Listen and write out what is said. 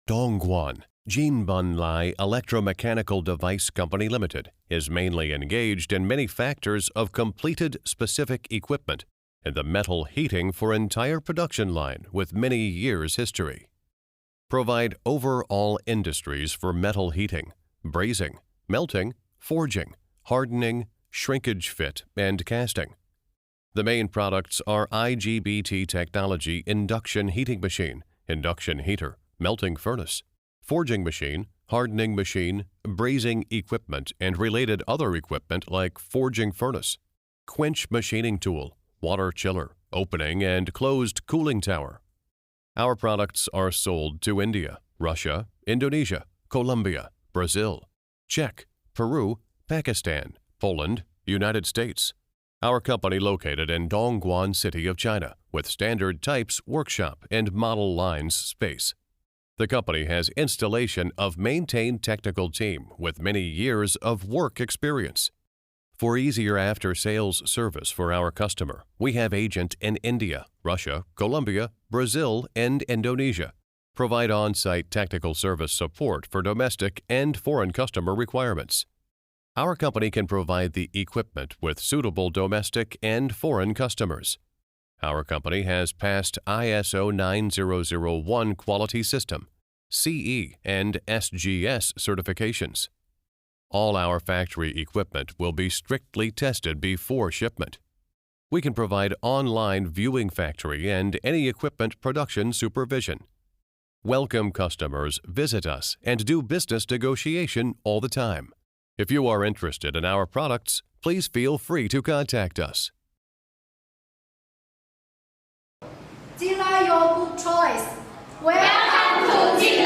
Dongguan, JINLAI Electromechanical Device Company Limited is mainly engaged in many factors of completed specific equipment in the metal heating for entire production line with many years history. Provide overall industries for metal heating, brazing, melting, forging, hardening, shrinkage fit, and casting. The main products are IGBT technology induction heating machine, induction heater, melting furnace, forging machine, hardening machine, brazing equipment and related other equipment like forging furnace, quench machining tool, water chiller, opening and closed cooling tower. Our products are sold to India, Russia, Indonesia, Colombia, Brazil, Czech, Peru, Pakistan, Poland, United States. Our company located in Dongguan City of China with standard types workshop and model lines space. The company has installation of maintained technical team with many years of work experience. For easier after-sales service for our customer, we have agent in India, Russia, Colombia, Brazil, and Indonesia. Provide on-site technical service support for domestic and foreign customer requirements. Our company can provide the equipment with suitable domestic and foreign customers. Our company has passed ISO 9001 quality system, CE, and SGS certifications. All our factory equipment will be strictly tested before shipment. We can provide online viewing factory and any equipment production supervision. Welcome customers visit us and do business negotiation all the time. If you are interested in our products, please feel free to contact us. JINLAI, your good choice. Welcome to JINLAI.